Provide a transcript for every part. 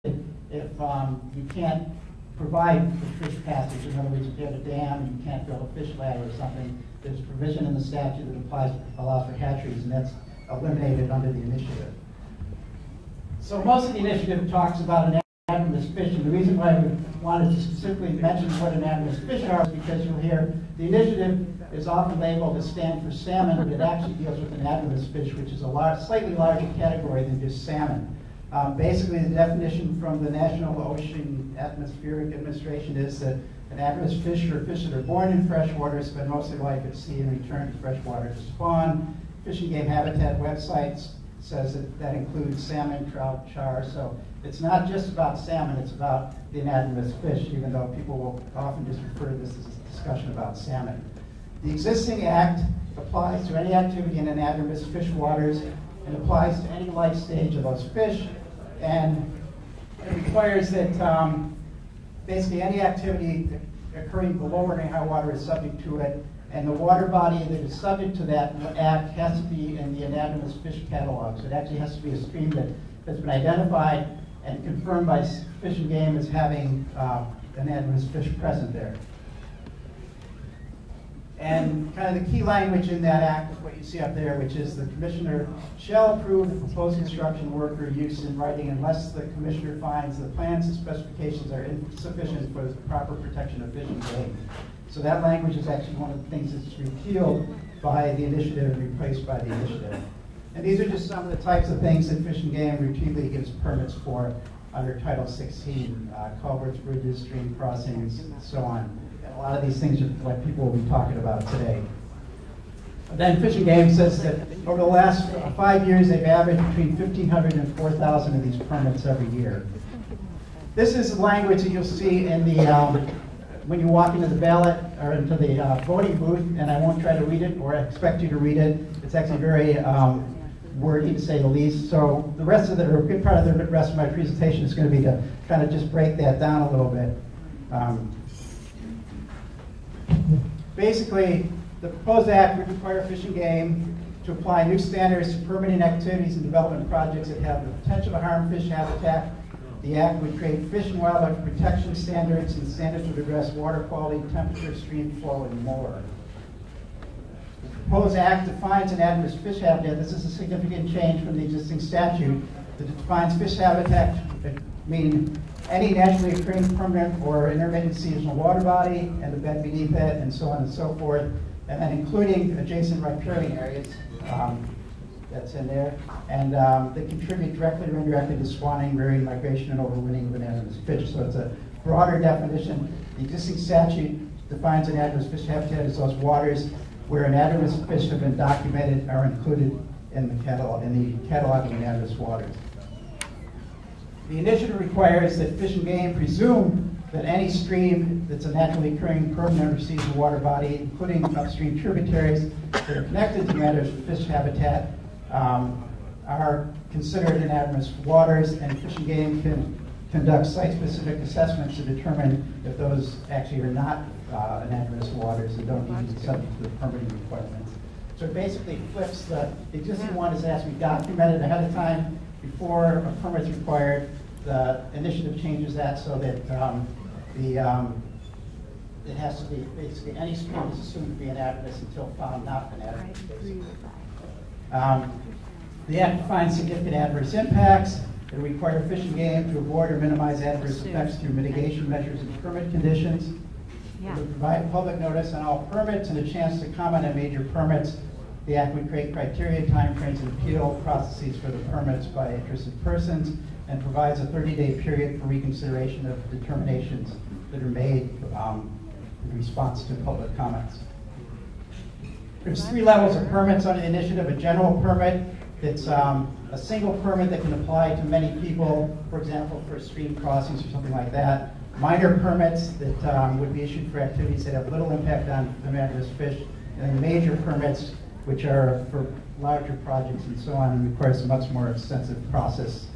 if you can't provide the fish passage. In other words, if you have a dam and you can't build a fish ladder or something, there's a provision in the statute that allows for hatcheries, and that's eliminated under the initiative. So most of the initiative talks about anadromous fish, and the reason why we wanted to specifically mention what anadromous fish are is because you'll hear the initiative is often labeled as stand for salmon, but it actually deals with anadromous fish, which is a slightly larger category than just salmon. Basically, the definition from the National Ocean Atmospheric Administration is that anadromous fish are fish that are born in freshwater, spend most of their life at sea, and return to freshwater to spawn. Fish and Game Habitat websites says that includes salmon, trout, char. So it's not just about salmon, it's about the anadromous fish, even though people will often just refer to this as a discussion about salmon. The existing act applies to any activity in anadromous fish waters and applies to any life stage of those fish, and it requires that basically any activity occurring below or near high water is subject to it, and the water body that is subject to that act has to be in the anadromous fish catalog. So it actually has to be a stream that has been identified and confirmed by Fish and Game as having anadromous fish present there. And kind of the key language in that act is what you see up there, which is the commissioner shall approve the proposed construction work or use in writing unless the commissioner finds the plans and specifications are insufficient for the proper protection of fish and game. So that language is actually one of the things that's repealed by the initiative and replaced by the initiative. And these are just some of the types of things that Fish and Game routinely gives permits for under Title 16, culverts, bridges, stream crossings, and so on. And a lot of these things are what people will be talking about today. Then Fish and Game says that over the last 5 years, they've averaged between 1,500 and 4,000 of these permits every year. This is the language that you'll see in the when you walk into the ballot or into the voting booth, and I won't try to read it, or I expect you to read it. It's actually very wordy, to say the least. So the rest of the, or a good part of the rest of my presentation is going to be to kind of just break that down a little bit. Basically, the proposed act would require Fish and Game to apply new standards to permitting activities and development projects that have the potential to harm fish habitat. The act would create fish and wildlife protection standards, and standards would address water quality, temperature, stream flow, and more. The proposed act defines anadromous fish habitat. This is a significant change from the existing statute that defines fish habitat, meaning any naturally occurring permanent or intermittent seasonal water body and the bed beneath it, and so on and so forth, and then including adjacent riparian areas. That's in there, and they contribute directly or indirectly to spawning, rearing, migration, and overwintering of anadromous fish. So it's a broader definition. The existing statute defines anadromous fish habitat as those waters where anadromous fish have been documented are included in the catalog, of anadromous waters. The initiative requires that Fish and Game presume that any stream that's a naturally occurring permanent or seasonal water body, including upstream tributaries that are connected to anadromous fish habitat, are considered anadromous waters, and Fish and Game can conduct site-specific assessments to determine if those actually are not anadromous waters and don't need to be subject to the permitting requirements. So it basically flips the existing one is has to be documented ahead of time before a permit is required. The initiative changes that so that it has to be basically any stream is assumed to be anadromous until found not anadromous. The act defines significant adverse impacts. It requires Fish and Game to avoid or minimize adverse effects through mitigation measures and permit conditions. It would provide public notice on all permits and a chance to comment on major permits. The act would create criteria, timeframes, and appeal processes for the permits by interested persons, and provides a 30-day period for reconsideration of determinations that are made in response to public comments. There's 3 levels of permits under the initiative. A general permit, it's a single permit that can apply to many people, for example, for stream crossings or something like that. Minor permits that would be issued for activities that have little impact on anadromous fish. And then major permits, which are for larger projects and so on, and requires a much more extensive process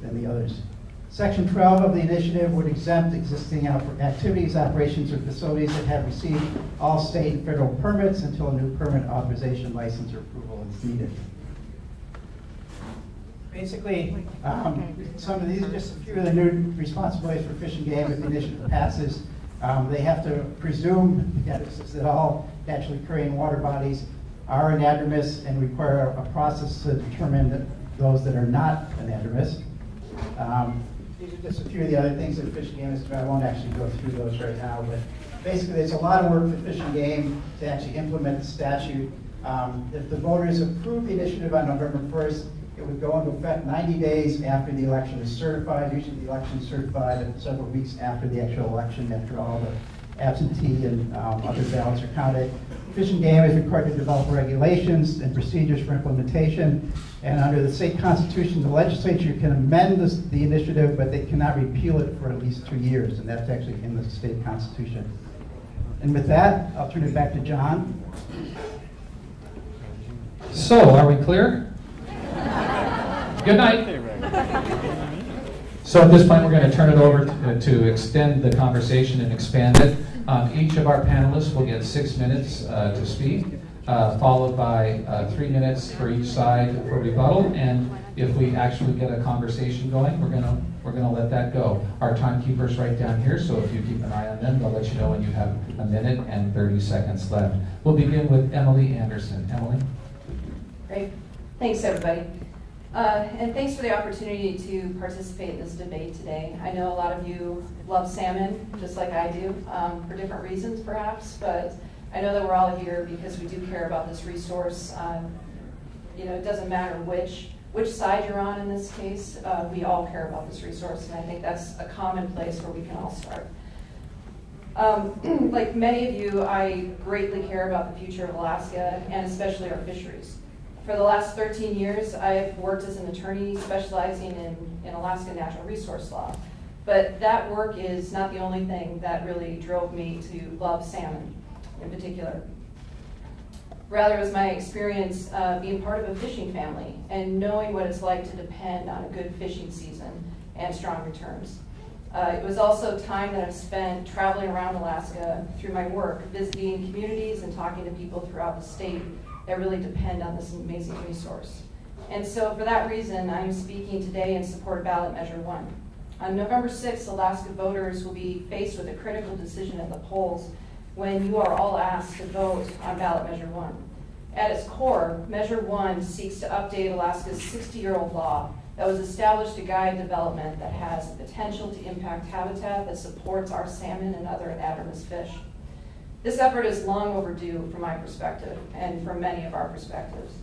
than the others. Section 12 of the initiative would exempt existing activities, operations, or facilities that have received all state and federal permits until a new permit authorization, license, or approval is needed. Basically, some of these are just a few of the new responsibilities for Fish and Game if the initiative passes. They have to presume that all naturally occurring water bodies are anadromous and require a process to determine that those that are not anadromous. These are just a few of the other things that Fish and Game is doing. I won't actually go through those right now, but basically there's a lot of work for Fish and Game to actually implement the statute. If the voters approve the initiative on November 1st, it would go into effect 90 days after the election is certified. Usually the election is certified several weeks after the actual election, after all the absentee and other ballots are counted. Fish and Game is required to develop regulations and procedures for implementation. And under the state constitution, the legislature can amend the initiative, but they cannot repeal it for at least 2 years. And that's actually in the state constitution. And with that, I'll turn it back to John. So, are we clear? Good night. So at this point, we're going to turn it over to extend the conversation and expand it. Each of our panelists will get 6 minutes to speak, followed by 3 minutes for each side for rebuttal. And if we actually get a conversation going, we're gonna let that go. Our timekeeper's right down here, so if you keep an eye on them, they'll let you know when you have 1 minute and 30 seconds left. We'll begin with Emily Anderson. Emily? Great. Thanks, everybody. And thanks for the opportunity to participate in this debate today. I know a lot of you love salmon, just like I do, for different reasons perhaps, but I know that we're all here because we do care about this resource. It doesn't matter which side you're on in this case, we all care about this resource, and I think that's a common place where we can all start. Like many of you, I greatly care about the future of Alaska, and especially our fisheries. For the last 13 years, I've worked as an attorney specializing in Alaska natural resource law. But that work is not the only thing that really drove me to love salmon in particular. Rather, it was my experience being part of a fishing family and knowing what it's like to depend on a good fishing season and strong returns. It was also time that I've spent traveling around Alaska through my work, visiting communities and talking to people throughout the state that really depend on this amazing resource. And so for that reason, I'm speaking today in support of Ballot Measure 1. On November 6th, Alaska voters will be faced with a critical decision at the polls when you are all asked to vote on Ballot Measure 1. At its core, Measure 1 seeks to update Alaska's 60-year-old law that was established to guide development that has the potential to impact habitat that supports our salmon and other anadromous fish. This effort is long overdue from my perspective and from many of our perspectives.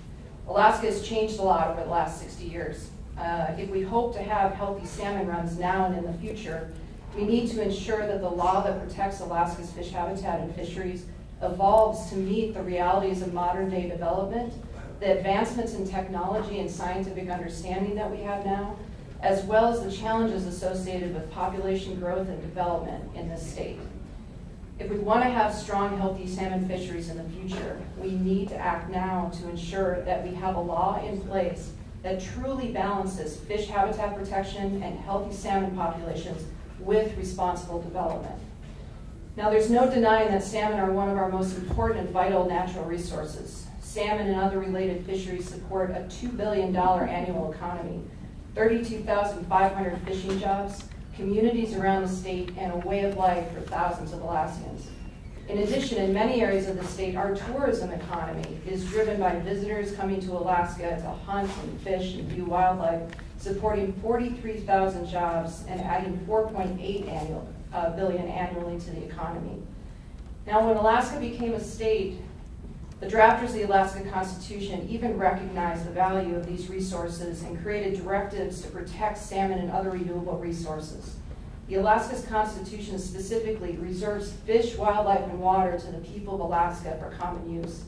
Alaska has changed a lot over the last 60 years. If we hope to have healthy salmon runs now and in the future, we need to ensure that the law that protects Alaska's fish habitat and fisheries evolves to meet the realities of modern day development, the advancements in technology and scientific understanding that we have now, as well as the challenges associated with population growth and development in this state. If we want to have strong, healthy salmon fisheries in the future, we need to act now to ensure that we have a law in place that truly balances fish habitat protection and healthy salmon populations with responsible development. Now, there's no denying that salmon are one of our most important and vital natural resources. Salmon and other related fisheries support a $2 billion annual economy, 32,500 fishing jobs, communities around the state, and a way of life for thousands of Alaskans. In addition, in many areas of the state, our tourism economy is driven by visitors coming to Alaska to hunt and fish and view wildlife, supporting 43,000 jobs and adding $4.8 billion annually to the economy. Now, when Alaska became a state, the drafters of the Alaska Constitution even recognized the value of these resources and created directives to protect salmon and other renewable resources. The Alaska's Constitution specifically reserves fish, wildlife, and water to the people of Alaska for common use.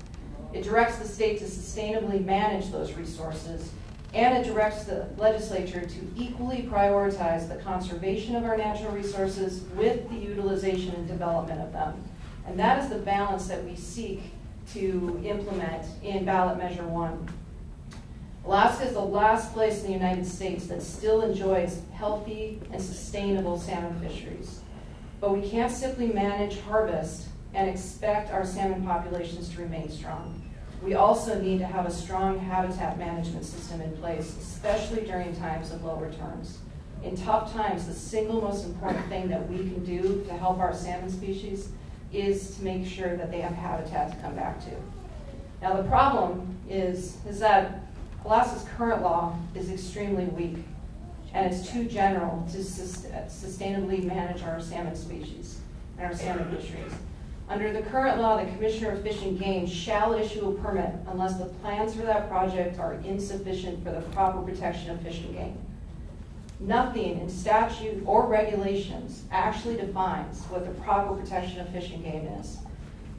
It directs the state to sustainably manage those resources, and it directs the legislature to equally prioritize the conservation of our natural resources with the utilization and development of them. And that is the balance that we seek to implement in Ballot Measure 1. Alaska is the last place in the United States that still enjoys healthy and sustainable salmon fisheries. But we can't simply manage harvest and expect our salmon populations to remain strong. we also need to have a strong habitat management system in place, especially during times of low returns. In tough times, the single most important thing that we can do to help our salmon species is to make sure that they have habitat to come back to. Now the problem is that Alaska's current law is extremely weak, and it's too general to sustainably manage our salmon species and our salmon fisheries. Under the current law, the Commissioner of Fish and Game shall issue a permit unless the plans for that project are insufficient for the proper protection of fish and game. Nothing in statute or regulations actually defines what the proper protection of fish and game is.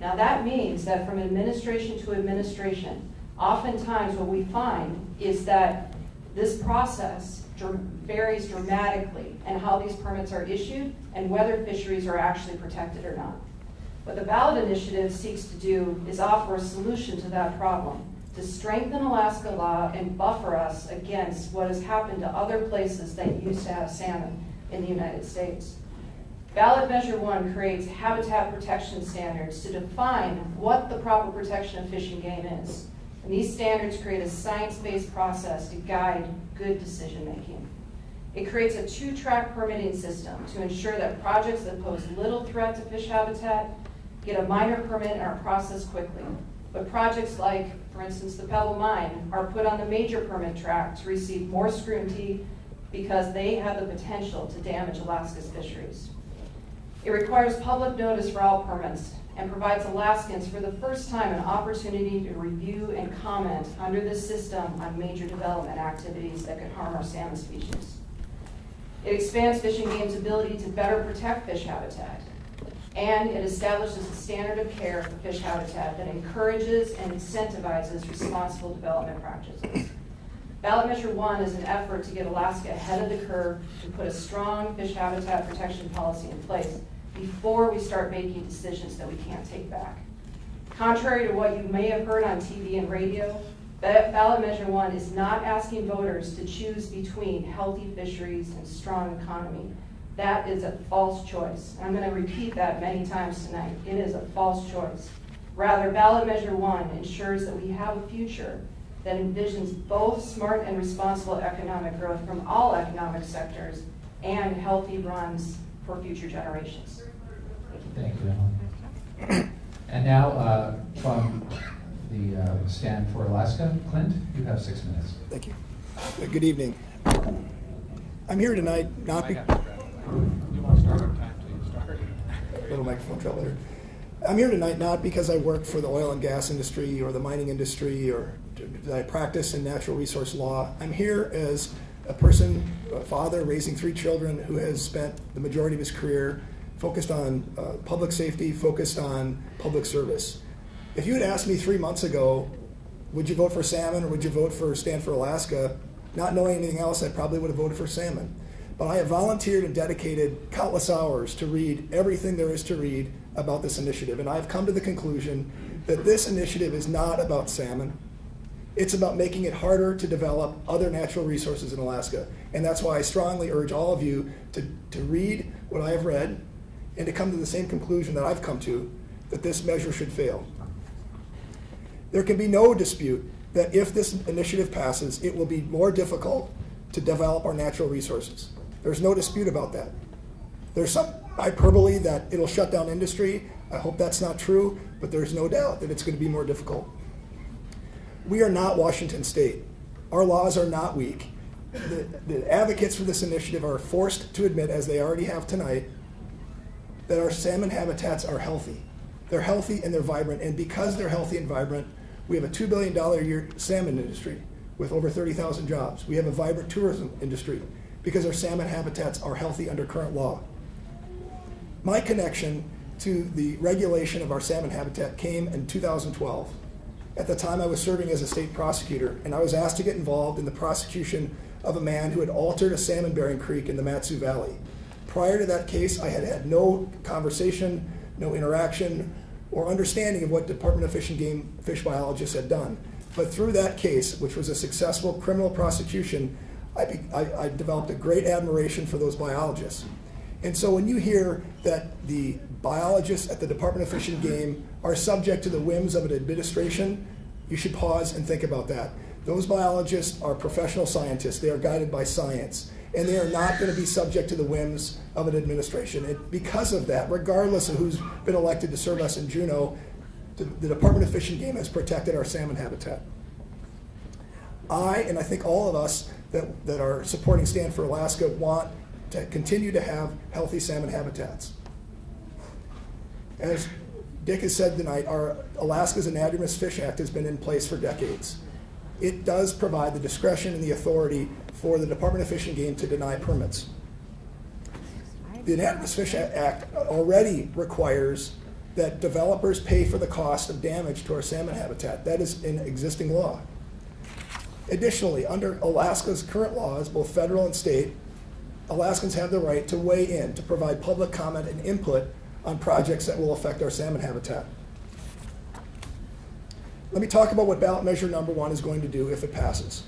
Now that means that from administration to administration, oftentimes what we find is that this process varies dramatically in how these permits are issued and whether fisheries are actually protected or not. What the Ballot Initiative seeks to do is offer a solution to that problem, to strengthen Alaska law and buffer us against what has happened to other places that used to have salmon in the United States. Ballot Measure 1 creates habitat protection standards to define what the proper protection of fish and game is. And these standards create a science-based process to guide good decision-making. It creates a two-track permitting system to ensure that projects that pose little threat to fish habitat get a minor permit and are processed quickly. But projects like, for instance, the Pebble Mine are put on the major permit track to receive more scrutiny because they have the potential to damage Alaska's fisheries. It requires public notice for all permits and provides Alaskans for the first time an opportunity to review and comment under this system on major development activities that could harm our salmon species. It expands Fish and Game's ability to better protect fish habitat. And it establishes a standard of care for fish habitat that encourages and incentivizes responsible development practices. Ballot Measure 1 is an effort to get Alaska ahead of the curve to put a strong fish habitat protection policy in place before we start making decisions that we can't take back. Contrary to what you may have heard on TV and radio, Ballot Measure 1 is not asking voters to choose between healthy fisheries and strong economy. That is a false choice. I'm going to repeat that many times tonight. It is a false choice. Rather, Ballot Measure 1 ensures that we have a future that envisions both smart and responsible economic growth from all economic sectors and healthy runs for future generations. Thank you, Emily. And now, from the Stand for Alaska, Clint, you have 6 minutes. Thank you. Good evening. I'm here tonight not because... You want to start on time till you start? Little microphone trouble here. I'm here tonight not because I work for the oil and gas industry or the mining industry or that I practice in natural resource law. I'm here as a person, a father raising 3 children who has spent the majority of his career focused on public safety, focused on public service. If you had asked me 3 months ago, would you vote for salmon or would you vote for Stand for Alaska, not knowing anything else, I probably would have voted for salmon. But I have volunteered and dedicated countless hours to read everything there is to read about this initiative. And I've come to the conclusion that this initiative is not about salmon. It's about making it harder to develop other natural resources in Alaska. And that's why I strongly urge all of you to read what I have read and to come to the same conclusion that I've come to, that this measure should fail. There can be no dispute that if this initiative passes, it will be more difficult to develop our natural resources. There's no dispute about that. There's some hyperbole that it'll shut down industry. I hope that's not true, but there's no doubt that it's going to be more difficult. We are not Washington State. Our laws are not weak. The advocates for this initiative are forced to admit, as they already have tonight, that our salmon habitats are healthy. They're healthy and they're vibrant, and because they're healthy and vibrant, we have a $2 billion a year salmon industry with over 30,000 jobs. We have a vibrant tourism industry because our salmon habitats are healthy under current law. My connection to the regulation of our salmon habitat came in 2012. At the time, I was serving as a state prosecutor, and I was asked to get involved in the prosecution of a man who had altered a salmon-bearing creek in the Matsu Valley. Prior to that case, I had had no conversation, no interaction, or understanding of what Department of Fish and Game fish biologists had done. But through that case, which was a successful criminal prosecution, I developed a great admiration for those biologists. And so when you hear that the biologists at the Department of Fish and Game are subject to the whims of an administration You should pause and think about that. Those biologists are professional scientists. They are guided by science, and they are not going to be subject to the whims of an administration. And because of that, regardless of who's been elected to serve us in Juneau, the Department of Fish and Game has protected our salmon habitat. And I think all of us that are supporting Stand for Alaska want to continue to have healthy salmon habitats. As Dick has said tonight, our Alaska's Anadromous Fish Act has been in place for decades. It does provide the discretion and the authority for the Department of Fish and Game to deny permits. The Anadromous Fish Act already requires that developers pay for the cost of damage to our salmon habitat. That is in existing law. Additionally, under Alaska's current laws, both federal and state, Alaskans have the right to weigh in, to provide public comment and input on projects that will affect our salmon habitat. Let me talk about what ballot measure number 1 is going to do if it passes.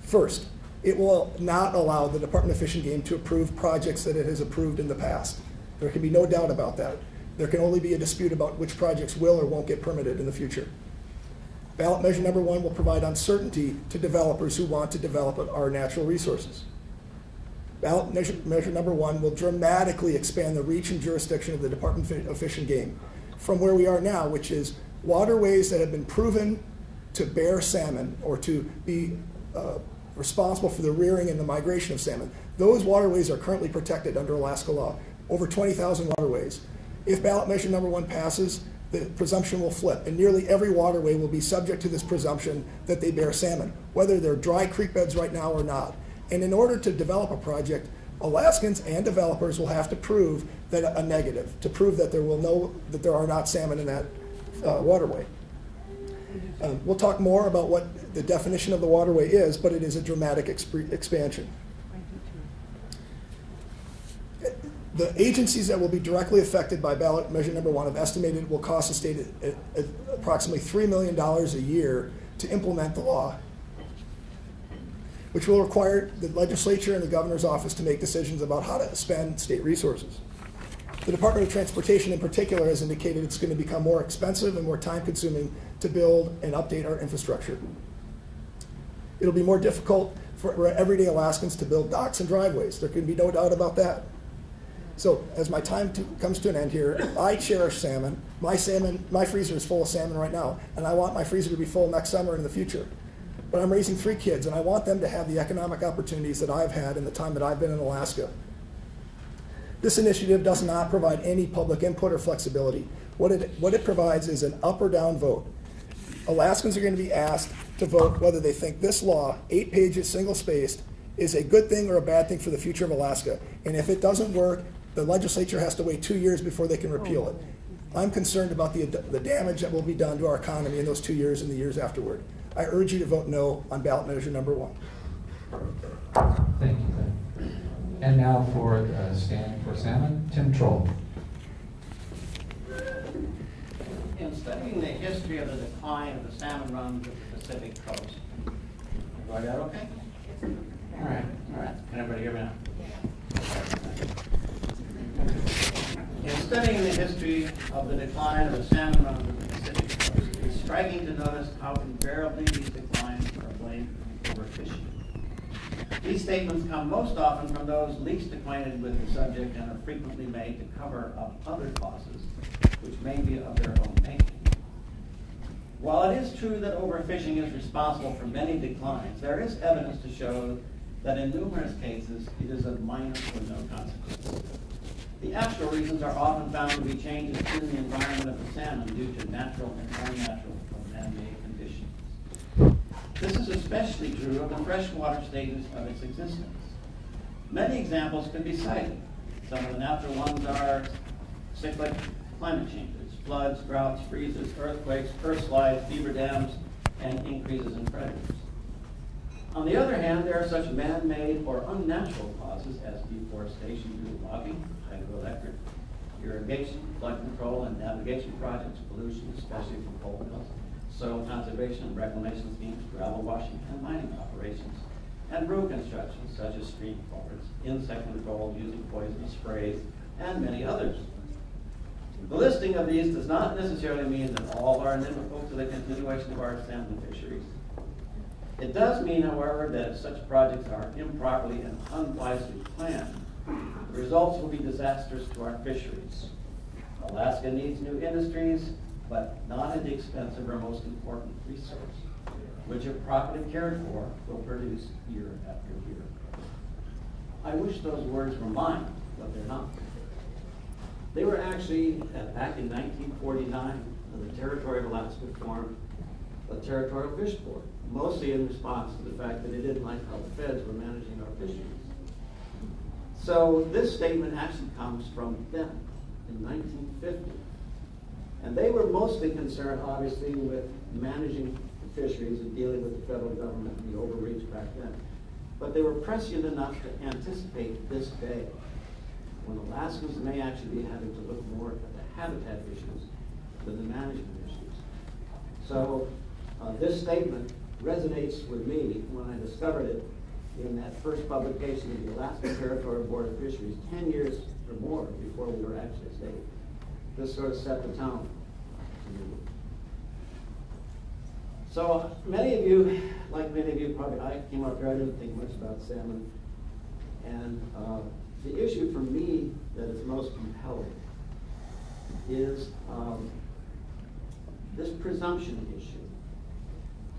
First, it will not allow the Department of Fish and Game to approve projects that it has approved in the past. There can be no doubt about that. There can only be a dispute about which projects will or won't get permitted in the future. Ballot measure number 1 will provide uncertainty to developers who want to develop our natural resources. Ballot measure number 1 will dramatically expand the reach and jurisdiction of the Department of Fish and Game from where we are now, which is waterways that have been proven to bear salmon or to be responsible for the rearing and the migration of salmon. Those waterways are currently protected under Alaska law, over 20,000 waterways. If ballot measure number 1 passes, the presumption will flip, and nearly every waterway will be subject to this presumption that they bear salmon, whether they're dry creek beds right now or not. And in order to develop a project, Alaskans and developers will have to prove that a negative, to prove that there are not salmon in that waterway. We'll talk more about what the definition of the waterway is, but it is a dramatic expansion. The agencies that will be directly affected by ballot measure number 1 have estimated will cost the state approximately $3 million a year to implement the law, which will require the legislature and the governor's office to make decisions about how to spend state resources. The Department of Transportation in particular has indicated it's going to become more expensive and more time-consuming to build and update our infrastructure. It'll be more difficult for everyday Alaskans to build docks and driveways. There can be no doubt about that. So as my time comes to an end here, I cherish salmon. My freezer is full of salmon right now, and I want my freezer to be full next summer and in the future. But I'm raising 3 kids, and I want them to have the economic opportunities that I've had in the time that I've been in Alaska. This initiative does not provide any public input or flexibility. What it provides is an up or down vote. Alaskans are going to be asked to vote whether they think this law, 8 pages, single-spaced, is a good thing or a bad thing for the future of Alaska. And if it doesn't work, the legislature has to wait 2 years before they can repeal it. I'm concerned about the damage that will be done to our economy in those 2 years and the years afterward. I urge you to vote no on ballot measure number 1. Thank you, Ben. And now for Stand for Salmon, Tim Troll. In studying the history of the decline of the salmon runs of the Pacific coast, do I got okay? All right. Can everybody hear me now? In studying the history of the decline of the salmon runs of the Pacific coast, it's striking to notice how invariably these declines are blamed for overfishing. These statements come most often from those least acquainted with the subject and are frequently made to cover up other causes, which may be of their own making. While it is true that overfishing is responsible for many declines, there is evidence to show that in numerous cases it is of minor or no consequence. The actual reasons are often found to be changes in the environment of the salmon due to natural and unnatural or man-made conditions. This is especially true of the freshwater stages of its existence. Many examples can be cited. Some of the natural ones are cyclic climate changes, floods, droughts, freezes, earthquakes, earth slides, beaver dams, and increases in predators. On the other hand, there are such man-made or unnatural causes as deforestation due to logging, hydroelectric, irrigation, flood control and navigation projects, pollution, especially from coal mills, soil conservation and reclamation schemes, gravel washing and mining operations, and road construction such as stream culverts, insect control using poisonous sprays, and many others. The listing of these does not necessarily mean that all are inimical to the continuation of our salmon fisheries. It does mean, however, that if such projects are improperly and unwisely planned, the results will be disastrous to our fisheries. Alaska needs new industries, but not at the expense of our most important resource, which if properly cared for, will produce year after year. I wish those words were mine, but they're not. They were actually, back in 1949, the Territory of Alaska formed a territorial fish board, mostly in response to the fact that they didn't like how the feds were managing our fisheries. So this statement actually comes from them in 1950. And they were mostly concerned, obviously, with managing the fisheries and dealing with the federal government and the overreach back then. But they were prescient enough to anticipate this day, when Alaskans may actually be having to look more at the habitat issues than the management issues. So this statement resonates with me when I discovered it in that first publication of the Alaska Territorial Board of Fisheries 10 years or more before we were actually a state. This sort of set the tone. So many of you, like many of you, probably I came up here, I didn't think much about salmon. And the issue for me that is most compelling is this presumption issue.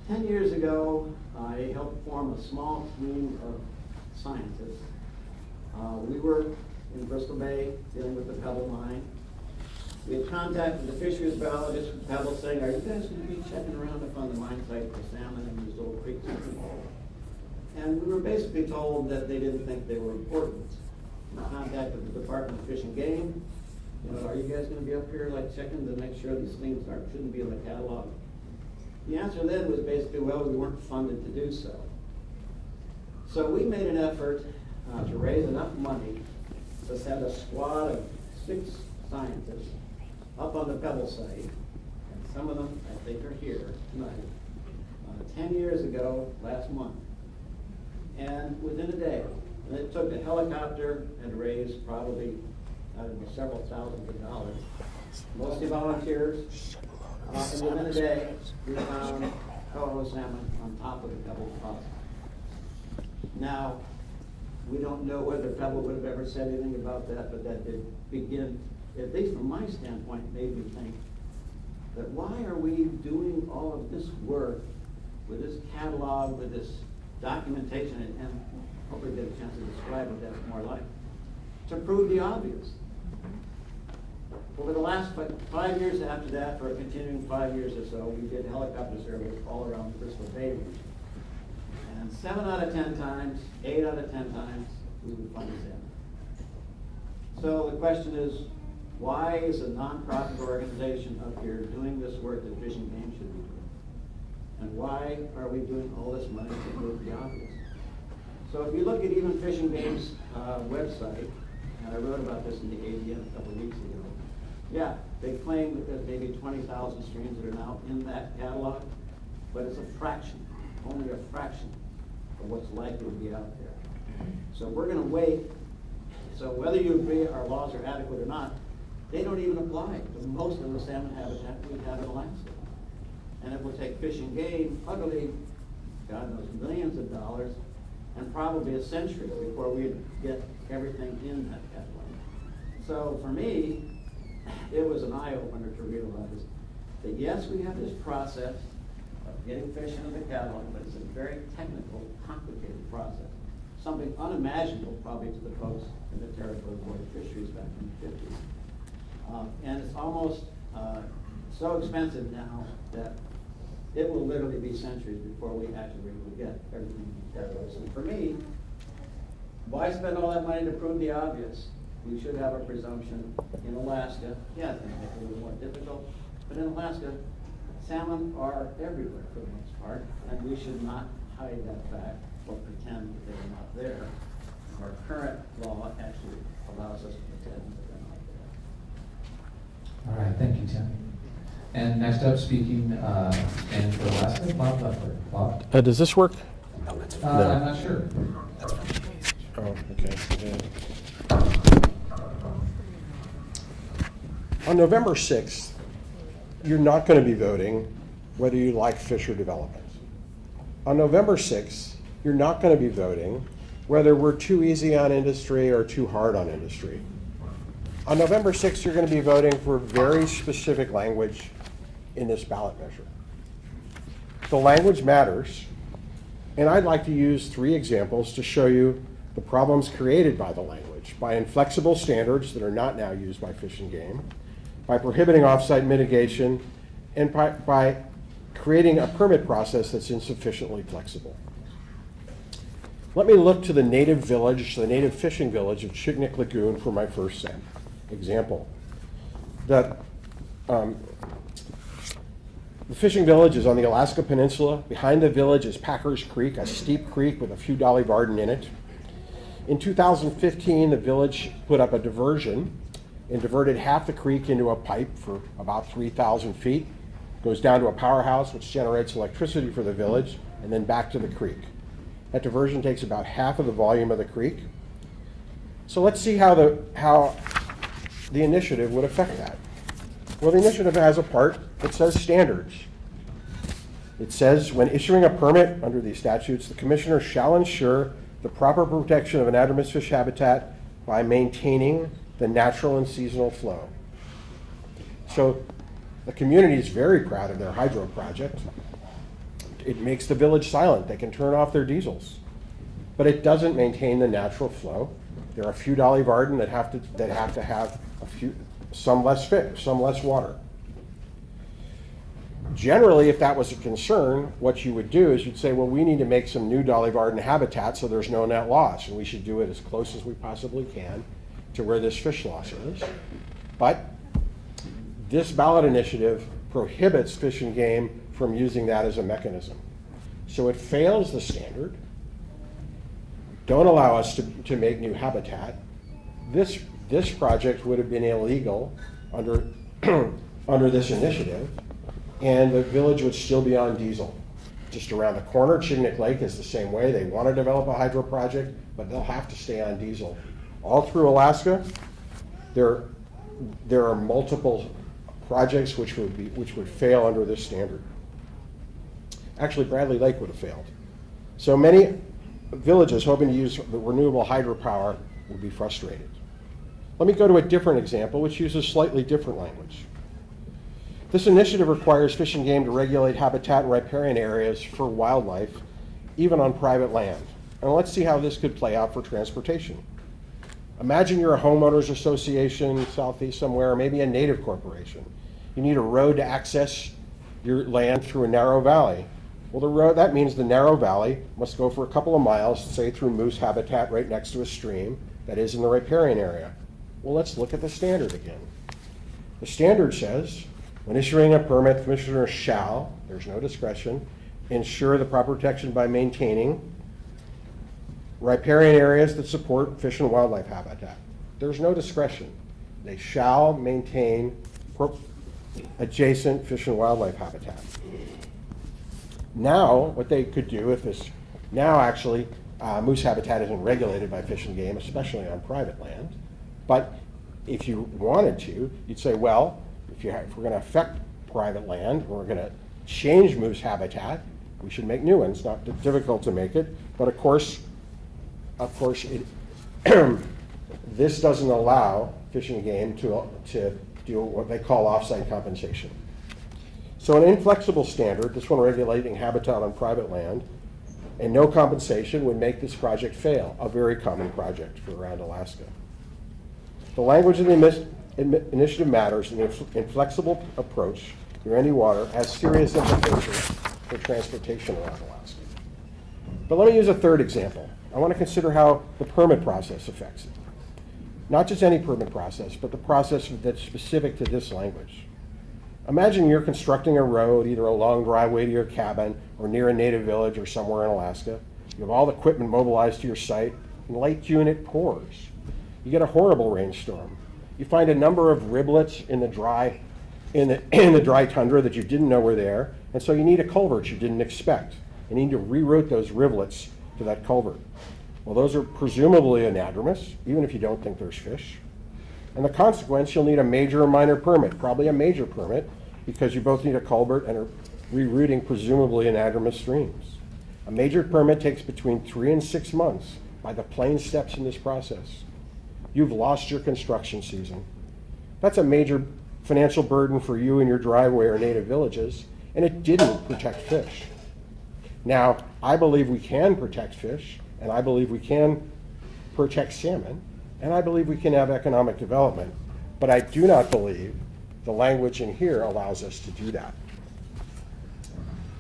10 years ago, I helped form a small team of scientists. We were in Bristol Bay dealing with the Pebble mine. We had contacted the fisheries biologists from Pebble saying, are you guys going to be checking around up on the mine site for salmon in these little creeks? And we were basically told that they didn't think they were important. We contacted the Department of Fish and Game. You know, are you guys going to be up here like checking to make sure these things shouldn't be in the catalog? The answer then was basically, well, we weren't funded to do so. So we made an effort to raise enough money to send a squad of 6 scientists up on the Pebble site, and some of them, I think, are here tonight, 10 years ago, last month. And within a day, and it took a helicopter and raised probably, I don't know, several thousands of dollars, mostly volunteers. And within a day, we found coho salmon on top of the Pebble deposit. Now, we don't know whether Pebble would have ever said anything about that, but that did begin, at least from my standpoint, made me think that why are we doing all of this work with this catalog, with this documentation, and hopefully get a chance to describe what that's more like, to prove the obvious. Over the last 5 years after that, for a continuing 5 years or so, we did helicopter surveys all around the Bristol Bay region. And 7 out of 10 times, 8 out of 10 times, we would find salmon. So the question is, why is a nonprofit organization up here doing this work that Fish and Game should be doing? And why are we doing all this money to prove the obvious? So if you look at even Fish and Game's website, and I wrote about this in the ADN a couple of weeks ago, yeah, they claim that there's maybe 20,000 streams that are now in that catalog, but it's a fraction, only a fraction of what's likely to be out there. So we're going to wait. So whether you agree our laws are adequate or not, they don't even apply to most of the salmon habitat we have in Alaska. And it will take Fish and Game utterly, God knows, millions of dollars and probably a century before we get everything in that catalog. So for me, it was an eye-opener to realize that yes, we have this process of getting fish into the catalog, but it's a very technical, complicated process. Something unimaginable probably to the folks in the Territorial Board of Fisheries back in the 50s. And it's almost so expensive now that it will literally be centuries before we actually will get everything in the catalog. So for me, why spend all that money to prove the obvious? We should have a presumption in Alaska. Yeah, it's going to make it a little more difficult, but in Alaska, salmon are everywhere for the most part, and we should not hide that fact or pretend that they're not there. Our current law actually allows us to pretend that they're not there. All right, thank you, Tim. And next up, speaking and for Alaska, Bob Butler. Bob? Does this work? I'm not sure. Oh, okay. Yeah. On November 6th, you're not going to be voting whether you like fish or development. On November 6th, you're not going to be voting whether we're too easy on industry or too hard on industry. On November 6th, you're going to be voting for very specific language in this ballot measure. The language matters, and I'd like to use 3 examples to show you the problems created by the language, by inflexible standards that are not now used by Fish and Game, by prohibiting offsite mitigation, and by creating a permit process that's insufficiently flexible. Let me look to the native village, the native fishing village of Chignik Lagoon for my first example. The fishing village is on the Alaska Peninsula. Behind the village is Packers Creek, a steep creek with a few Dolly Varden in it. In 2015, the village put up a diversion and diverted half the creek into a pipe for about 3,000 feet. Goes down to a powerhouse which generates electricity for the village, and then back to the creek. That diversion takes about half of the volume of the creek. So let's see how the initiative would affect that. Well, the initiative has a part that says standards. It says, when issuing a permit under these statutes, the commissioner shall ensure the proper protection of anadromous fish habitat by maintaining the natural and seasonal flow. So the community is very proud of their hydro project. It makes the village silent. They can turn off their diesels. But it doesn't maintain the natural flow. There are a few Dolly Varden that have to have some less fish, some less water. Generally, if that was a concern, what you would do is you'd say, well, we need to make some new Dolly Varden habitat so there's no net loss, and we should do it as close as we possibly can to where this fish loss is. But this ballot initiative prohibits Fish and Game from using that as a mechanism. So it fails the standard. Don't allow us to make new habitat. This project would have been illegal under, under this initiative, and the village would still be on diesel. Just around the corner, Chignik Lake is the same way. They want to develop a hydro project, but they'll have to stay on diesel. All through Alaska, there are multiple projects which would fail under this standard. Actually, Bradley Lake would have failed. So many villages hoping to use the renewable hydropower will be frustrated. Let me go to a different example which uses slightly different language. This initiative requires Fish and Game to regulate habitat and riparian areas for wildlife, even on private land. And let's see how this could play out for transportation. Imagine you're a homeowners association southeast somewhere, or maybe a native corporation. You need a road to access your land through a narrow valley. Well, that means the narrow valley must go for a couple of miles, say through moose habitat right next to a stream that is in the riparian area. Well, let's look at the standard again. The standard says, when issuing a permit, the commissioner shall, there's no discretion, ensure the proper protection by maintaining riparian areas that support fish and wildlife habitat. There's no discretion. They shall maintain adjacent fish and wildlife habitat. Now, what they could do if this, now actually, moose habitat isn't regulated by Fish and Game, especially on private land. But if you wanted to, you'd say, well, if we're going to affect private land, we're going to change moose habitat, we should make new ones. Not difficult to make it, but of course, this doesn't allow Fish and Game to do what they call offsite compensation. So an inflexible standard, this one regulating habitat on private land, and no compensation would make this project fail, a very common project for around Alaska. The language of the initiative matters, and the inflexible approach through any water has serious implications for transportation around Alaska. But let me use a third example. I want to consider how the permit process affects it. Not just any permit process, but the process that's specific to this language. Imagine you're constructing a road, either a long driveway to your cabin or near a native village or somewhere in Alaska. You have all the equipment mobilized to your site. In late June, it pours. You get a horrible rainstorm. You find a number of riblets in the dry tundra that you didn't know were there, and so you need a culvert you didn't expect. You need to reroute those rivulets to that culvert. Well, those are presumably anadromous, even if you don't think there's fish. And the consequence, you'll need a major or minor permit, probably a major permit, because you both need a culvert and are rerouting presumably anadromous streams. A major permit takes between 3 and 6 months by the plain steps in this process. You've lost your construction season. That's a major financial burden for you and your driveway or native villages, and it didn't protect fish. Now, I believe we can protect fish, and I believe we can protect salmon, and I believe we can have economic development, but I do not believe the language in here allows us to do that.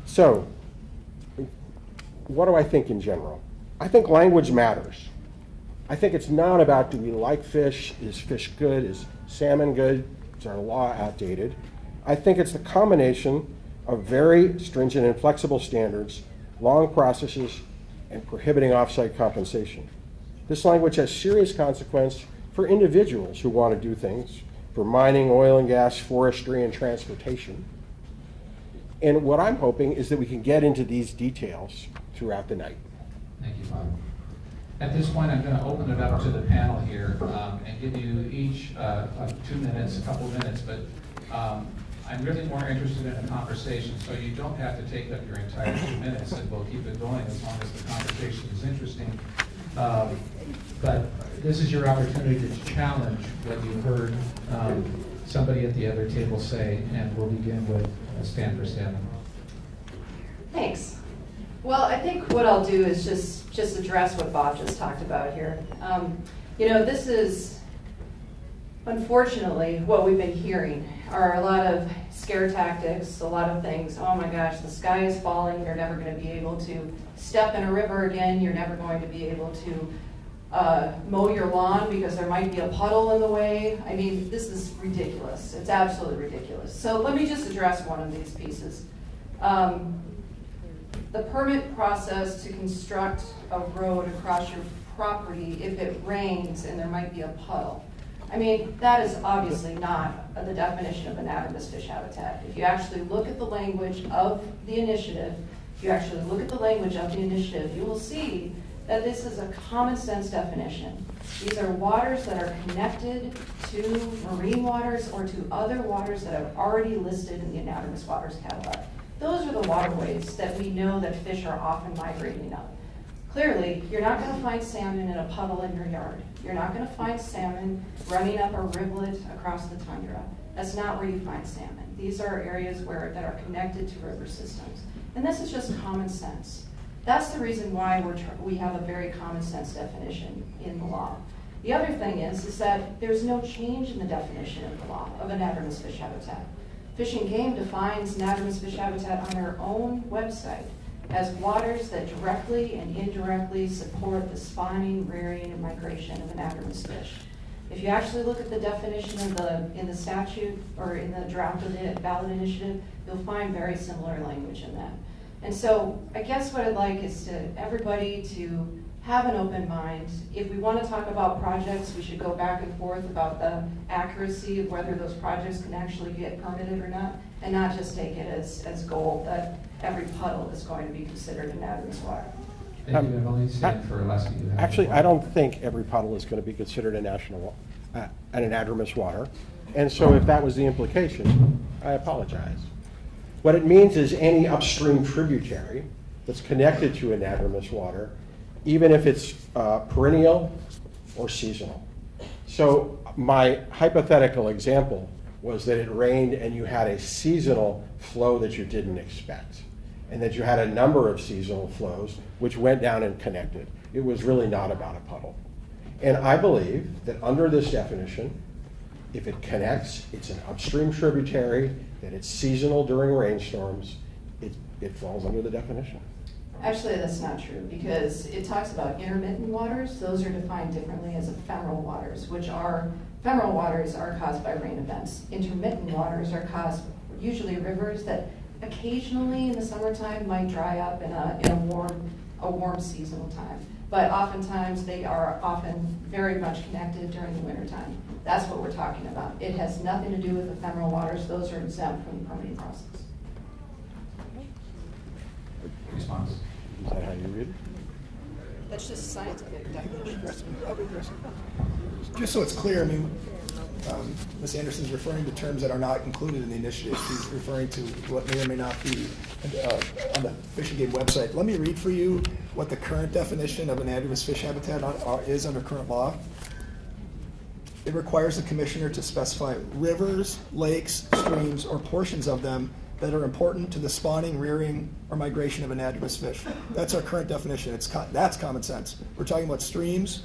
So, what do I think in general? I think language matters. I think it's not about, do we like fish? Is fish good? Is salmon good? Is our law outdated? I think it's the combination of very stringent and flexible standards, long processes, and prohibiting off-site compensation. This language has serious consequence for individuals who want to do things, for mining, oil and gas, forestry, and transportation. And what I'm hoping is that we can get into these details throughout the night. Thank you, Bob. At this point, I'm going to open it up to the panel here and give you each 2 minutes, a couple minutes, but I'm really more interested in a conversation, so you don't have to take up your entire 2 minutes, and we'll keep it going as long as the conversation is interesting. But this is your opportunity to challenge what you heard somebody at the other table say, and we'll begin with Stand for Salmon. Thanks. Well, I think what I'll do is just address what Bob just talked about here. You know, this is, unfortunately, what we've been hearing are a lot of scare tactics, a lot of things. Oh my gosh, the sky is falling. You're never going to be able to step in a river again. You're never going to be able to mow your lawn because there might be a puddle in the way. I mean, this is ridiculous. It's absolutely ridiculous. So let me just address one of these pieces. The permit process to construct a road across your property if it rains and there might be a puddle. I mean, that is obviously not the definition of anadromous fish habitat. If you actually look at the language of the initiative, you will see that this is a common sense definition. These are waters that are connected to marine waters or to other waters that are already listed in the anadromous waters catalog. Those are the waterways that we know that fish are often migrating up. Clearly, you're not going to find salmon in a puddle in your yard. You're not going to find salmon running up a rivulet across the tundra. That's not where you find salmon. These are areas that are connected to river systems. And this is just common sense. That's the reason why we have a very common sense definition in the law. The other thing is that there's no change in the definition of the law of anadromous fish habitat. Fish and Game defines anadromous fish habitat on their own website as waters that directly and indirectly support the spawning, rearing, and migration of anadromous fish. If you actually look at the definition in the statute or in the draft of the ballot initiative, you'll find very similar language in that. And so I guess what I'd like is everybody to have an open mind. If we want to talk about projects, we should go back and forth about the accuracy of whether those projects can actually get permitted or not, and not just take it as gold that every puddle is going to be considered anadromous water. Thank you, Emily. Stand for Leslie. Actually, I don't think every puddle is going to be considered an anadromous water. And so if that was the implication, I apologize. What it means is any upstream tributary that's connected to anadromous water, even if it's perennial or seasonal. So my hypothetical example was that it rained and you had a seasonal flow that you didn't expect, and that you had a number of seasonal flows which went down and connected. It was really not about a puddle. And I believe that under this definition, if it connects, it's an upstream tributary, that it's seasonal during rainstorms, it falls under the definition. Actually, that's not true, because it talks about intermittent waters. Those are defined differently as ephemeral waters, ephemeral waters are caused by rain events. Intermittent waters are caused, usually rivers that occasionally in the summertime might dry up in a warm seasonal time. But oftentimes they are often very much connected during the wintertime. That's what we're talking about. It has nothing to do with ephemeral waters. Those are exempt from the permitting process. Response. Is that how you read it? That's just scientific definition. Just so it's clear, I mean, Ms. Anderson's referring to terms that are not included in the initiative. She's referring to what may or may not be on the Fish and Game website. Let me read for you what the current definition of an anadromous fish habitat is under current law. It requires the commissioner to specify rivers, lakes, streams, or portions of them that are important to the spawning, rearing, or migration of anadromous fish. That's our current definition. That's common sense. We're talking about streams,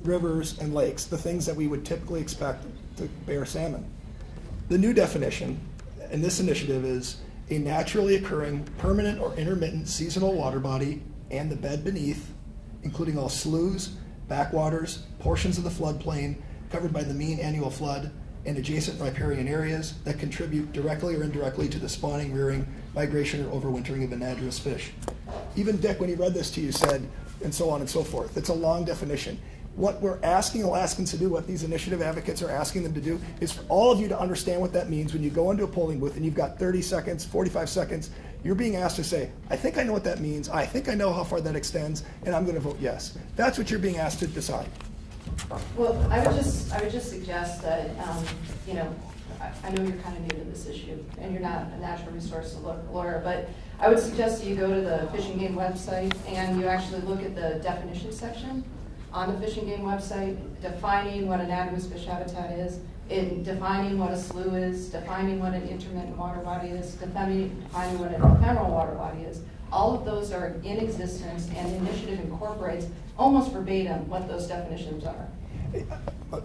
rivers, and lakes, the things that we would typically expect to bear salmon. The new definition in this initiative is a naturally occurring, permanent, or intermittent seasonal water body and the bed beneath, including all sloughs, backwaters, portions of the floodplain covered by the mean annual flood, and adjacent riparian areas that contribute directly or indirectly to the spawning, rearing, migration, or overwintering of anadromous fish. Even Dick, when he read this to you, said, and so on and so forth. It's a long definition. What we're asking Alaskans to do, what these initiative advocates are asking them to do, is for all of you to understand what that means when you go into a polling booth and you've got 30 seconds, 45 seconds, you're being asked to say, I think I know what that means, I think I know how far that extends, and I'm going to vote yes. That's what you're being asked to decide. Well, I would just suggest that, you know, I know you're kind of new to this issue, and you're not a natural resource lawyer, but I would suggest that you go to the Fish and Game website and you actually look at the definition section on the Fish and Game website, defining what an anadromous fish habitat is, in defining what a slough is, defining what an intermittent water body is, defining what an ephemeral water body is. All of those are in existence, and the initiative incorporates almost verbatim what those definitions are.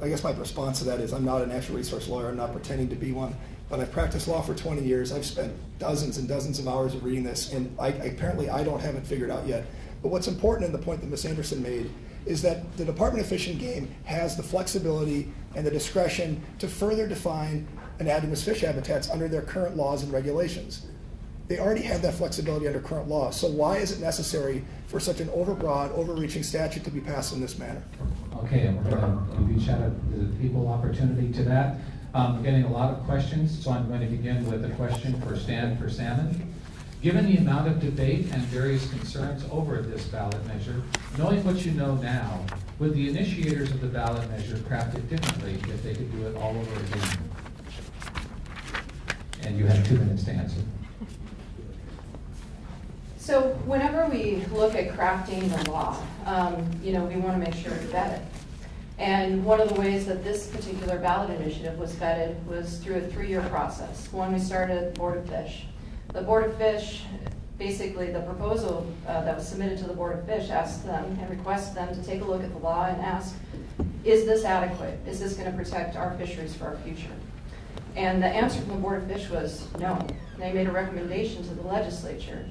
I guess my response to that is I'm not a natural resource lawyer. I'm not pretending to be one. But I've practiced law for 20 years. I've spent dozens and dozens of hours of reading this, and apparently I don't have it figured out yet. But what's important, and the point that Ms. Anderson made, is that the Department of Fish and Game has the flexibility and the discretion to further define anadromous fish habitats under their current laws and regulations. They already have that flexibility under current law, so why is it necessary for such an overbroad, overreaching statute to be passed in this manner? Okay, and we're going to give each of the people opportunity to that. We're getting a lot of questions, so I'm going to begin with a question for Stan for salmon. Given the amount of debate and various concerns over this ballot measure, knowing what you know now, would the initiators of the ballot measure craft it differently if they could do it all over again? And you have 2 minutes to answer. So whenever we look at crafting the law, you know, we want to make sure to vet it. And one of the ways that this particular ballot initiative was vetted was through a 3-year process. One, we started at the Board of Fish. The Board of Fish, basically the proposal that was submitted to the Board of Fish asked them and requested them to take a look at the law and ask, is this adequate? Is this going to protect our fisheries for our future? And the answer from the Board of Fish was no. They made a recommendation to the legislature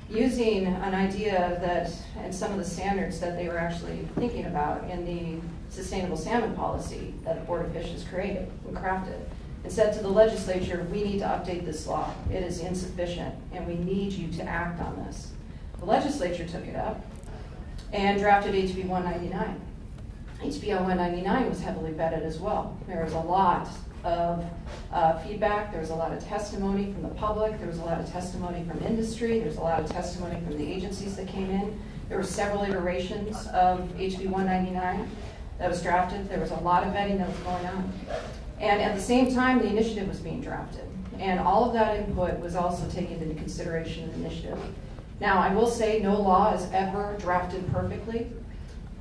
using an idea that, and some of the standards that they were actually thinking about in the sustainable salmon policy that the Board of Fish has created and crafted, and said to the legislature, we need to update this law. It is insufficient, and we need you to act on this. The legislature took it up and drafted HB 199. HB 199 was heavily vetted as well. There was a lot of feedback. There was a lot of testimony from the public. There was a lot of testimony from industry. There was a lot of testimony from the agencies that came in. There were several iterations of HB 199 that was drafted. There was a lot of vetting that was going on. And at the same time, the initiative was being drafted. And all of that input was also taken into consideration in the initiative. Now, I will say no law is ever drafted perfectly.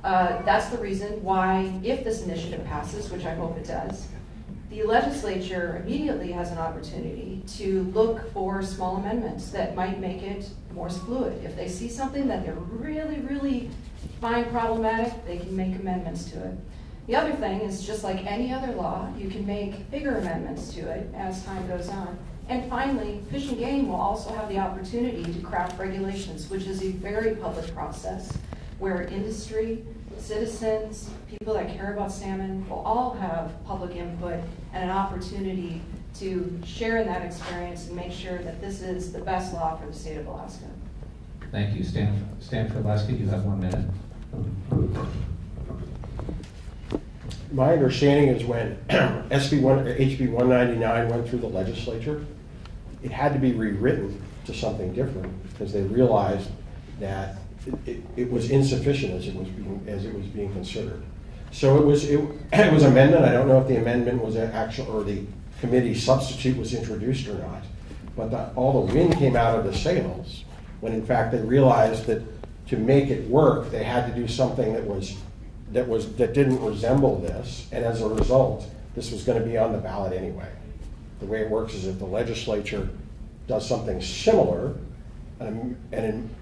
That's the reason why, if this initiative passes, which I hope it does, the legislature immediately has an opportunity to look for small amendments that might make it more fluid. If they see something that they're really, really find problematic, they can make amendments to it. The other thing is, just like any other law, you can make bigger amendments to it as time goes on. And finally, Fish and Game will also have the opportunity to craft regulations, which is a very public process where industry, citizens, people that care about salmon will all have public input and an opportunity to share in that experience and make sure that this is the best law for the state of Alaska. Thank you, Stan for Alaska. You have 1 minute. My understanding is when HB 199 went through the legislature, it had to be rewritten to something different because they realized that it was insufficient as it was being considered. So it was amendment. I don't know if the amendment was actual, or the committee substitute was introduced or not. But all the wind came out of the sails when in fact they realized that to make it work, they had to do something that didn't resemble this, and as a result, this was going to be on the ballot anyway. The way it works is if the legislature does something similar, an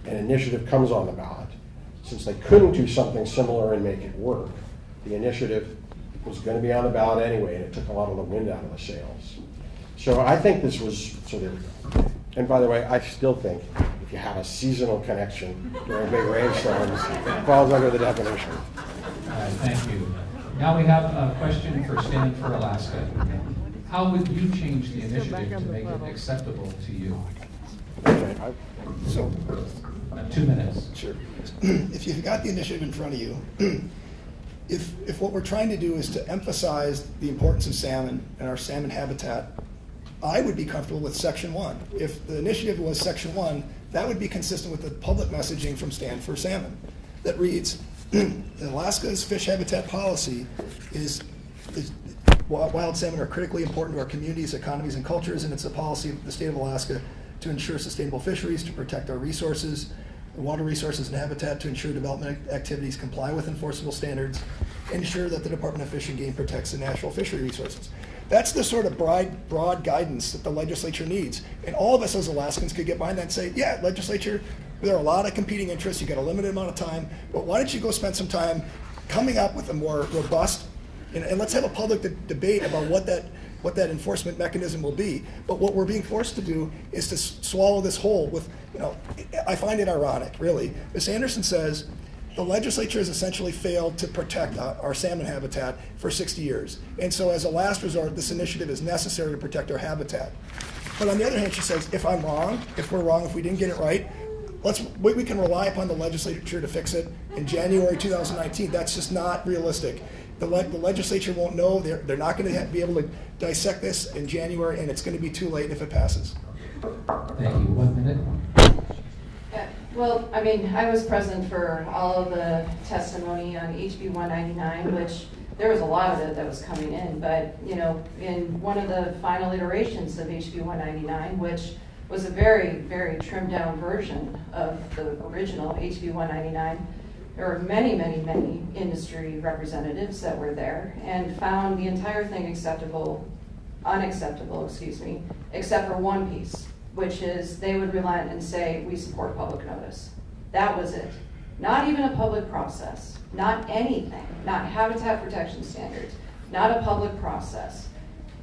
initiative comes on the ballot. Since they couldn't do something similar and make it work, the initiative was going to be on the ballot anyway, and it took a lot of the wind out of the sails. So I think this was, so there we go. And by the way, I still think if you have a seasonal connection during big rainstorms, it falls under the definition. All right, thank you. Now we have a question for Stand for Alaska. How would you change the initiative to make it acceptable to you? Okay. So, 2 minutes. sure. If you've got the initiative in front of you, if what we're trying to do is to emphasize the importance of salmon and our salmon habitat, I would be comfortable with Section 1. If the initiative was Section 1, that would be consistent with the public messaging from Stand for Salmon that reads, Alaska's fish habitat policy is wild salmon are critically important to our communities, economies, and cultures, and it's a policy of the state of Alaska to ensure sustainable fisheries, to protect our resources, water resources and habitat, to ensure development activities comply with enforceable standards, and ensure that the Department of Fish and Game protects the natural fishery resources. That's the sort of broad guidance that the legislature needs. And all of us as Alaskans could get behind that and say, yeah, legislature, there are a lot of competing interests, you got a limited amount of time, but why don't you go spend some time coming up with a more robust, and let's have a public debate about what that enforcement mechanism will be. But what we're being forced to do is to swallow this whole with, I find it ironic, really. Ms. Anderson says the legislature has essentially failed to protect our salmon habitat for 60 years. And so as a last resort, this initiative is necessary to protect our habitat. But on the other hand, she says, if I'm wrong, if we're wrong, if we didn't get it right, we can rely upon the legislature to fix it in January 2019. That's just not realistic. The legislature won't know. They're not going to be able to dissect this in January, and it's going to be too late if it passes. Thank you. 1 minute. Yeah, well, I mean, I was present for all of the testimony on HB 199, which there was a lot of it that was coming in, but, in one of the final iterations of HB 199, which was a very, very trimmed down version of the original HB 199, there were many, many, many industry representatives that were there and found the entire thing unacceptable, except for one piece, which is they would relent and say, we support public notice. That was it. Not even a public process, not anything, not habitat protection standards, not a public process.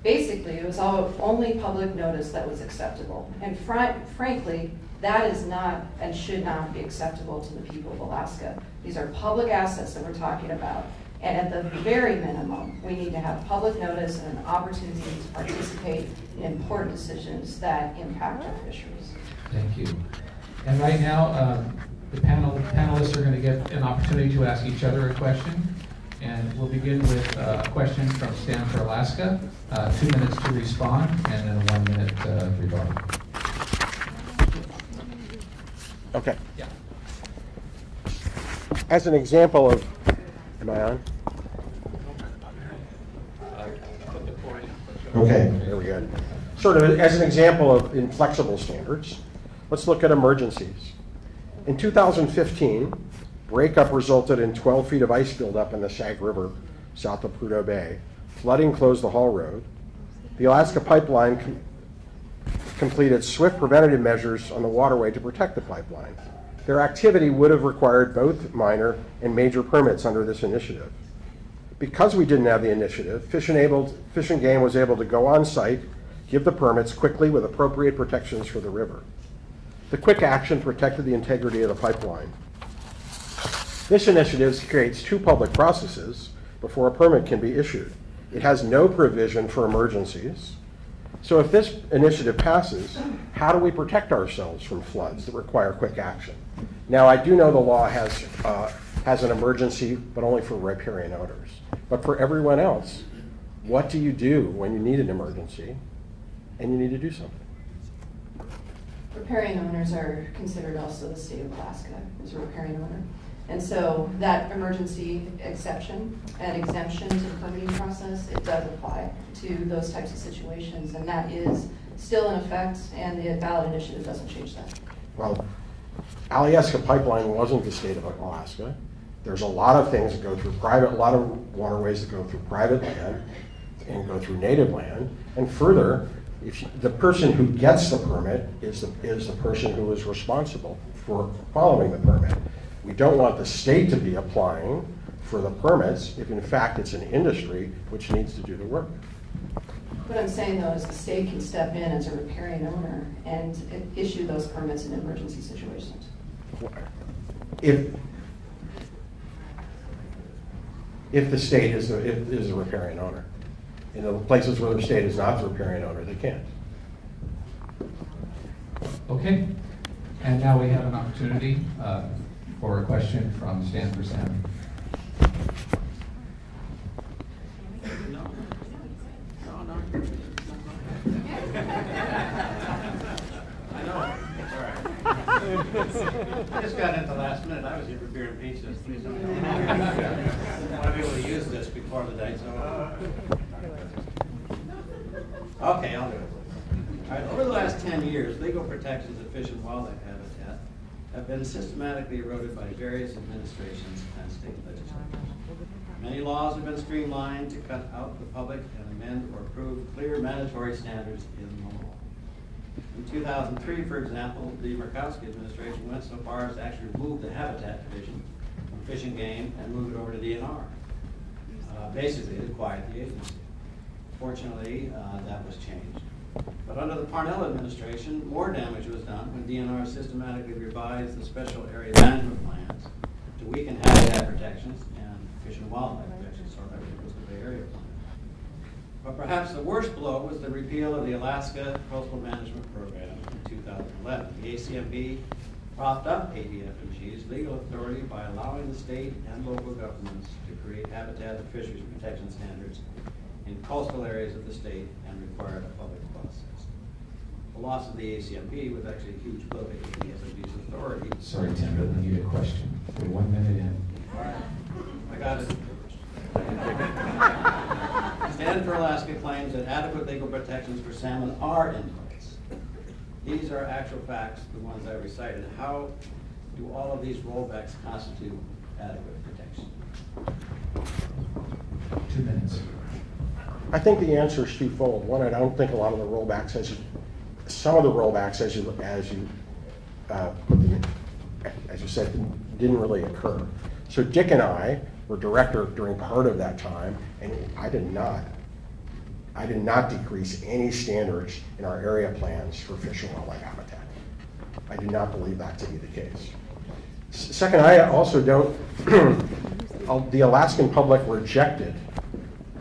Basically, it was only public notice that was acceptable. And frankly, that is not and should not be acceptable to the people of Alaska. These are public assets that we're talking about. And at the very minimum, we need to have public notice and an opportunity to participate in important decisions that impact our fisheries. Thank you. And right now, the panelists are going to get an opportunity to ask each other a question. And we'll begin with a question from Stand for Alaska, 2 minutes to respond, and then a 1 minute rebuttal. Okay. Yeah. As an example of, am I on? Okay, there we go. Sort of as an example of inflexible standards, let's look at emergencies. In 2015, breakup resulted in 12 feet of ice buildup in the Sag River south of Prudhoe Bay. Flooding closed the Hall Road. The Alaska Pipeline completed swift preventative measures on the waterway to protect the pipeline. Their activity would have required both minor and major permits under this initiative. Because we didn't have the initiative, Fish and Game was able to go on site, give the permits quickly with appropriate protections for the river. The quick action protected the integrity of the pipeline. This initiative creates two public processes before a permit can be issued. It has no provision for emergencies. So if this initiative passes, how do we protect ourselves from floods that require quick action? Now, I do know the law has an emergency, but only for riparian owners. But for everyone else, what do you do when you need an emergency and you need to do something? Riparian owners are considered also the state of Alaska as a riparian owner. And so that emergency exception and exemption to the permitting process, it does apply to those types of situations, and that is still in effect, and the ballot initiative doesn't change that. Well, Alyeska Pipeline wasn't the state of Alaska. There's a lot of things that go through private, a lot of waterways that go through private land and go through native land. And further, the person who gets the permit is the person who is responsible for following the permit. We don't want the state to be applying for the permits if in fact it's an industry which needs to do the work. What I'm saying though is the state can step in as a riparian owner and issue those permits in emergency situations. If the state is a riparian owner. In the places where the state is not the riparian owner, they can't. Okay, and now we have an opportunity for a question from Stanford Sam. No. I know, it's all right. I just got in at the last minute. I was here for beer and pizza. Please don't. I want to be able to use this before the night's over. Okay, I'll do it. All right, over the last 10 years, legal protections of fish and wildlife habitat have been systematically eroded by various administrations and state legislatures. Many laws have been streamlined to cut out the public and amend or approve clear mandatory standards in the law. In 2003, for example, the Murkowski administration went so far as to actually remove the habitat division from Fish and Game and move it over to DNR. Basically, to quiet the agency. Fortunately, that was changed. But under the Parnell administration, more damage was done when DNR systematically revised the special area management plans to weaken habitat protections and fish and wildlife protections, or that was the Bay Area plan. But perhaps the worst blow was the repeal of the Alaska Coastal Management Program in 2011. The ACMP propped up ABFMG's legal authority by allowing the state and local governments to create habitat and fisheries protection standards in coastal areas of the state and required a public process. The loss of the ACMP was actually a huge blow to ABFMG's authority. Sorry, Tim, but we need a question. We're 1 minute in. All right, I got it. Stand for Alaska claims that adequate legal protections for salmon are in place. These are actual facts, the ones I recited. How do all of these rollbacks constitute adequate protection? 2 minutes. I think the answer is twofold. One, I don't think a lot of the rollbacks, some of the rollbacks, as you said, didn't really occur. So Dick and I were director during part of that time, and I did not decrease any standards in our area plans for fish and wildlife habitat. I do not believe that to be the case. Second, I also don't, the Alaskan public rejected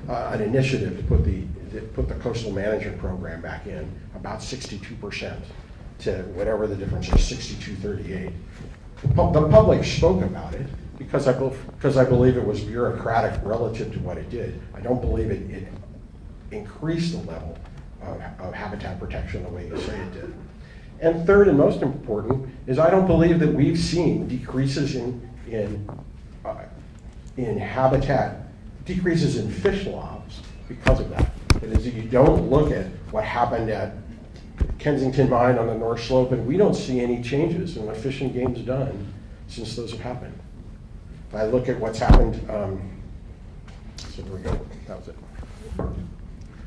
an initiative to put the coastal management program back in, about 62% to whatever the difference is, 62-38. The public spoke about it because I believe it was bureaucratic relative to what it did. I don't believe it increased the level of habitat protection the way you say it did. And third and most important is I don't believe that we've seen decreases in habitat, decreases in fish loss because of that. It is that you don't look at what happened at Kensington Mine on the North Slope, and we don't see any changes in what Fish and Game's done since those have happened. If I look at what's happened, so there we go, that was it.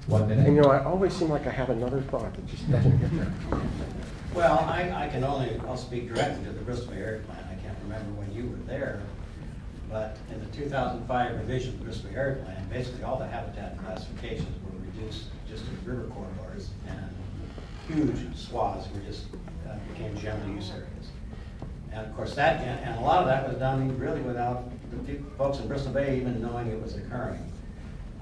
1 minute. And I always seem like I have another thought that just doesn't get there. Well, I'll speak directly to the Bristol Bay Area Plan. I can't remember when you were there, but in the 2005 revision of the Bristol Bay Area Plan, basically all the habitat classifications were reduced just to river corridors, and huge swaths were just became general use areas. And of course and a lot of that was done really without the folks in Bristol Bay even knowing it was occurring.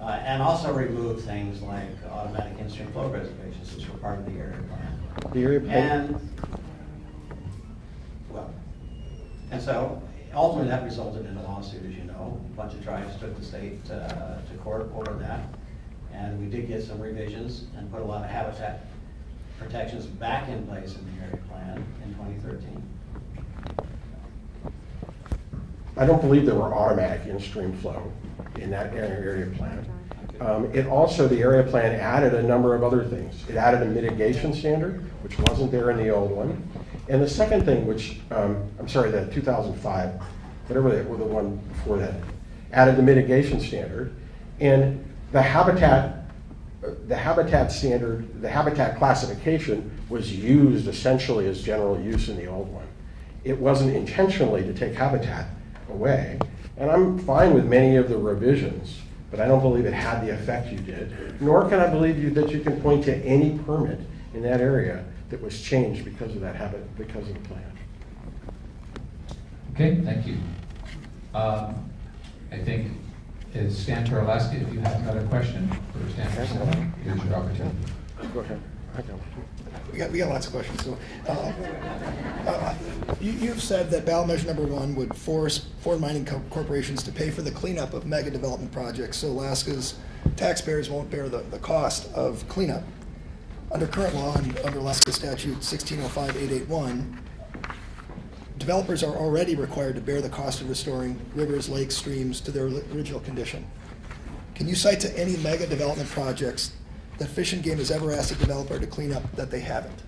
And also removed things like automatic in-stream flow reservations, which were part of the area plan. The area plan? And so ultimately that resulted in a lawsuit, as you know. A bunch of tribes took the state to court over that. And we did get some revisions and put a lot of habitat protections back in place in the area plan in 2013. I don't believe there were automatic in-stream flow in that area plan. It also, the area plan added a number of other things. It added a mitigation standard, which wasn't there in the old one. And the second thing, which, I'm sorry, the 2005, whatever the one before that, added the mitigation standard. And the habitat standard, the habitat classification was used essentially as general use in the old one. It wasn't intentionally to take habitat away. And I'm fine with many of the revisions, but I don't believe it had the effect you did, nor can I believe that you can point to any permit in that area that was changed because of that because of the plan. Okay, thank you. I think it's Stan Alaska. If you have another question for Stan, here's your opportunity. Go ahead. We got lots of questions. So, you've said that ballot measure number 1 would force foreign mining corporations to pay for the cleanup of mega development projects, so Alaska's taxpayers won't bear the cost of cleanup. Under current law and under Alaska Statute 1605-881, developers are already required to bear the cost of restoring rivers, lakes, streams to their original condition. Can you cite to any mega development projects that Fish and Game has ever asked a developer to clean up that they haven't?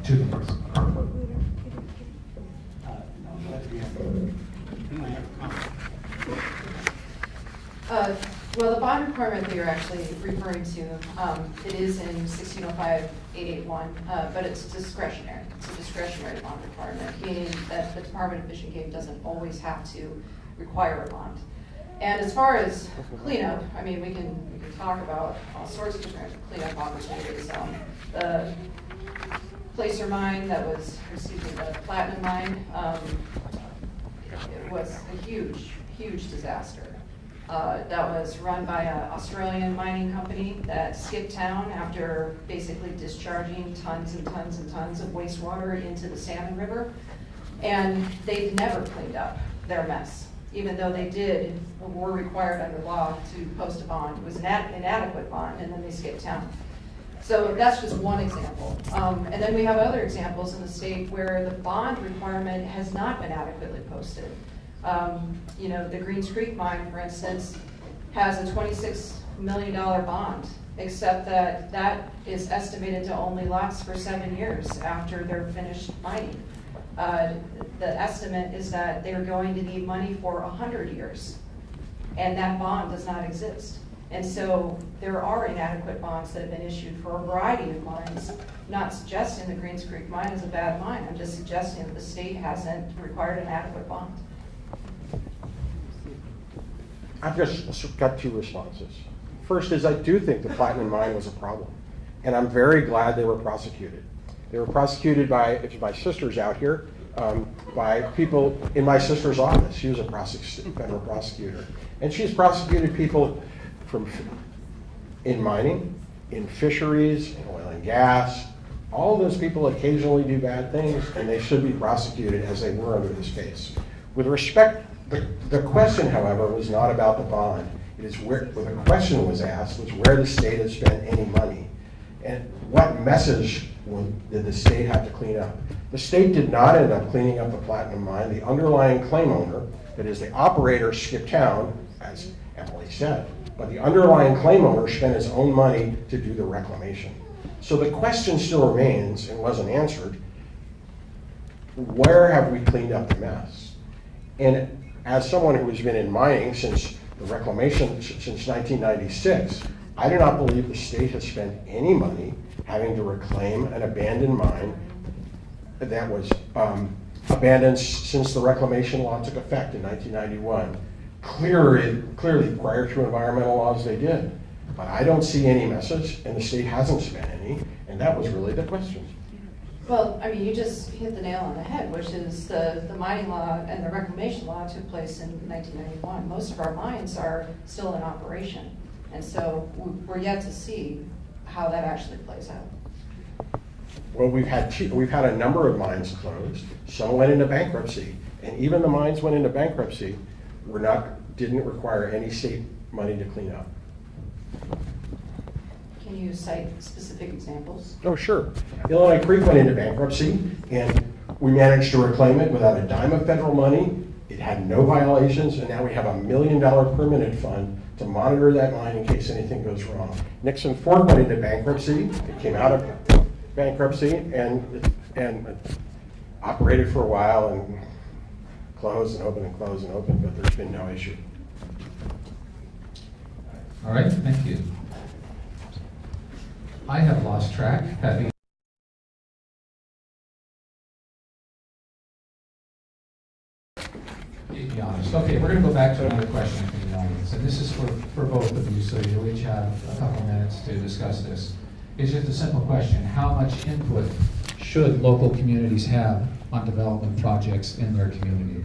2 minutes. Well, the bond requirement that you're actually referring to, it is in 1605-881, but it's discretionary. It's a discretionary bond requirement, meaning that the Department of Fish and Game doesn't always have to require a bond. And as far as cleanup, I mean, we can talk about all sorts of different cleanup opportunities. The placer mine that was, excuse me, the platinum mine, it was a huge, huge disaster. That was run by an Australian mining company that skipped town after basically discharging tons and tons and tons of wastewater into the Salmon River. And they've never cleaned up their mess, even though they were required under law to post a bond. It was an inadequate bond, and then they skipped town. So that's just one example. And then we have other examples in the state where the bond requirement has not been adequately posted. You know, the Greens Creek mine, for instance, has a $26 million bond, except that that is estimated to only last for 7 years after they're finished mining. The estimate is that they're going to need money for 100 years, and that bond does not exist. And so there are inadequate bonds that have been issued for a variety of mines. Not suggesting the Greens Creek mine is a bad mine. I'm just suggesting that the state hasn't required an adequate bond. I've just got 2 responses. First is I do think the platinum mine was a problem, and I'm very glad they were prosecuted. They were prosecuted by, if my sister's out here, by people in my sister's office. She was a federal prosecutor. And she's prosecuted people in mining, in fisheries, in oil and gas. All of those people occasionally do bad things, and they should be prosecuted as they were under this case. With respect, the question, however, was not about the bond. It is where the question was asked was where the state has spent any money, and what message did the state have to clean up. The state did not end up cleaning up the platinum mine. The underlying claim owner, that is the operator, skipped town, as Emily said, but the underlying claim owner spent his own money to do the reclamation. So the question still remains and wasn't answered. Where have we cleaned up the mess? And as someone who has been in mining since the reclamation since 1996, I do not believe the state has spent any money having to reclaim an abandoned mine that was abandoned since the reclamation law took effect in 1991. Clearly, prior to environmental laws, they did. But I don't see any message, and the state hasn't spent any, and that was really the question. Well, I mean, you just hit the nail on the head, which is the mining law and the reclamation law took place in 1991. Most of our mines are still in operation, and so we're yet to see how that actually plays out. Well, we've had a number of mines closed. Some went into bankruptcy, and even the mines went into bankruptcy didn't require any state money to clean up. Can you cite specific examples? Oh, sure. Illinois Creek went into bankruptcy, and we managed to reclaim it without a dime of federal money It had no violations, and now we have $1 million permanent fund to monitor that mine in case anything goes wrong. Nixon Fork went into bankruptcy. It came out of bankruptcy and operated for a while and closed and opened and closed and opened, but there's been no issue. All right, thank you. I have lost track. Having be honest. Okay, we're going to go back to another question from the audience, and this is for both of you, so you'll each have a couple minutes to discuss this. It's just a simple question: how much input should local communities have on development projects in their community?